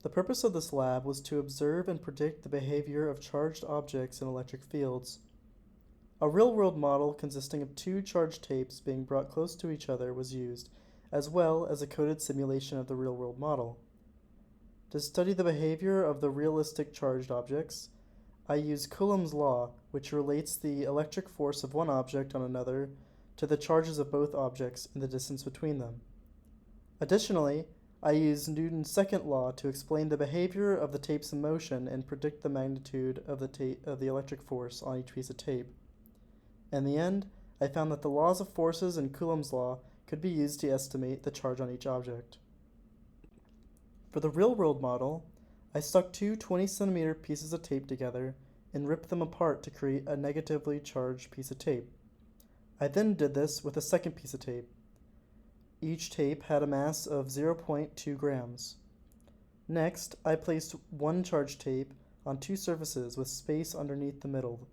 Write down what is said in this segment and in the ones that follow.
The purpose of this lab was to observe and predict the behavior of charged objects in electric fields. A real-world model consisting of two charged tapes being brought close to each other was used, as well as a coded simulation of the real-world model. To study the behavior of the realistic charged objects, I use Coulomb's law, which relates the electric force of one object on another to the charges of both objects and the distance between them. Additionally, I use Newton's second law to explain the behavior of the tapes in motion and predict the magnitude of the electric force on each piece of tape. In the end, I found that the laws of forces and Coulomb's law could be used to estimate the charge on each object. For the real-world model, I stuck two 20-centimeter pieces of tape together and ripped them apart to create a negatively charged piece of tape. I then did this with a second piece of tape. Each tape had a mass of 0.2 grams. Next, I placed one charged tape on two surfaces with space underneath the middle.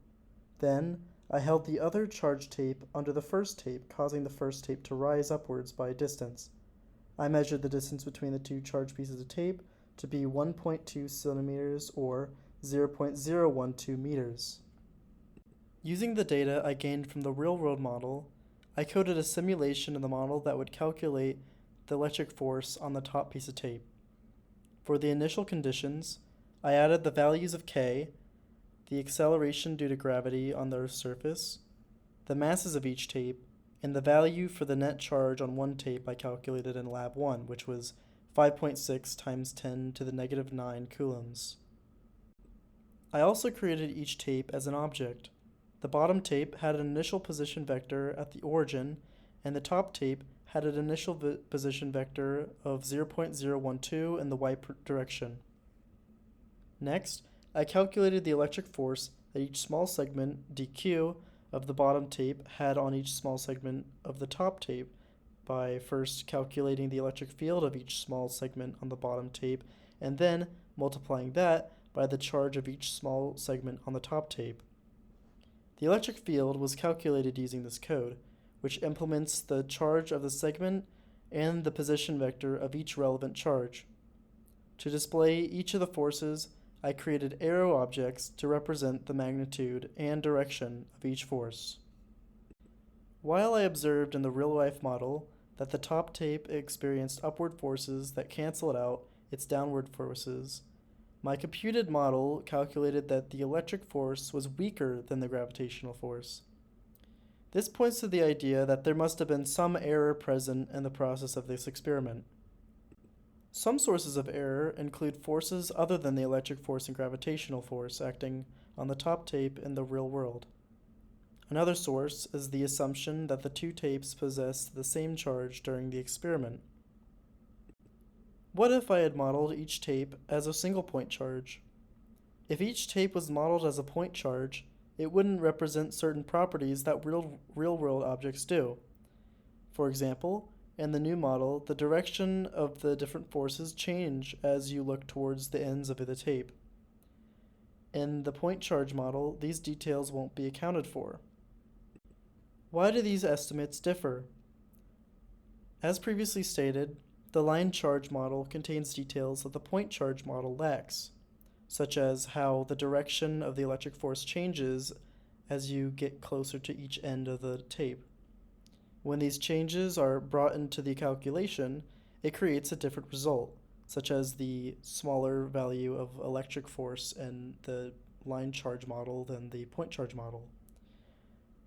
Then, I held the other charged tape under the first tape, causing the first tape to rise upwards by a distance. I measured the distance between the two charged pieces of tape to be 1.2 centimeters or 0.012 meters. Using the data I gained from the real-world model, I coded a simulation of the model that would calculate the electric force on the top piece of tape. For the initial conditions, I added the values of K, the acceleration due to gravity on the Earth's surface, the masses of each tape, and the value for the net charge on one tape I calculated in Lab 1, which was 5.6 times 10 to the negative 9 coulombs. I also created each tape as an object. The bottom tape had an initial position vector at the origin, and the top tape had an initial position vector of 0.012 in the y direction. Next, I calculated the electric force that each small segment, dq, of the bottom tape had on each small segment of the top tape by first calculating the electric field of each small segment on the bottom tape and then multiplying that by the charge of each small segment on the top tape. The electric field was calculated using this code, which implements the charge of the segment and the position vector of each relevant charge. To display each of the forces, I created arrow objects to represent the magnitude and direction of each force. While I observed in the real-life model that the top tape experienced upward forces that canceled out its downward forces, my computed model calculated that the electric force was weaker than the gravitational force. This points to the idea that there must have been some error present in the process of this experiment. Some sources of error include forces other than the electric force and gravitational force acting on the top tape in the real world. Another source is the assumption that the two tapes possessed the same charge during the experiment. What if I had modeled each tape as a single point charge? If each tape was modeled as a point charge, it wouldn't represent certain properties that real-world objects do. For example, in the new model, the direction of the different forces change as you look towards the ends of the tape. In the point charge model, these details won't be accounted for. Why do these estimates differ? As previously stated, the line charge model contains details that the point charge model lacks, such as how the direction of the electric force changes as you get closer to each end of the tape. When these changes are brought into the calculation, it creates a different result, such as the smaller value of electric force in the line charge model than the point charge model.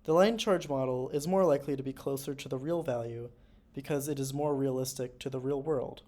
The line charge model is more likely to be closer to the real value because it is more realistic to the real world.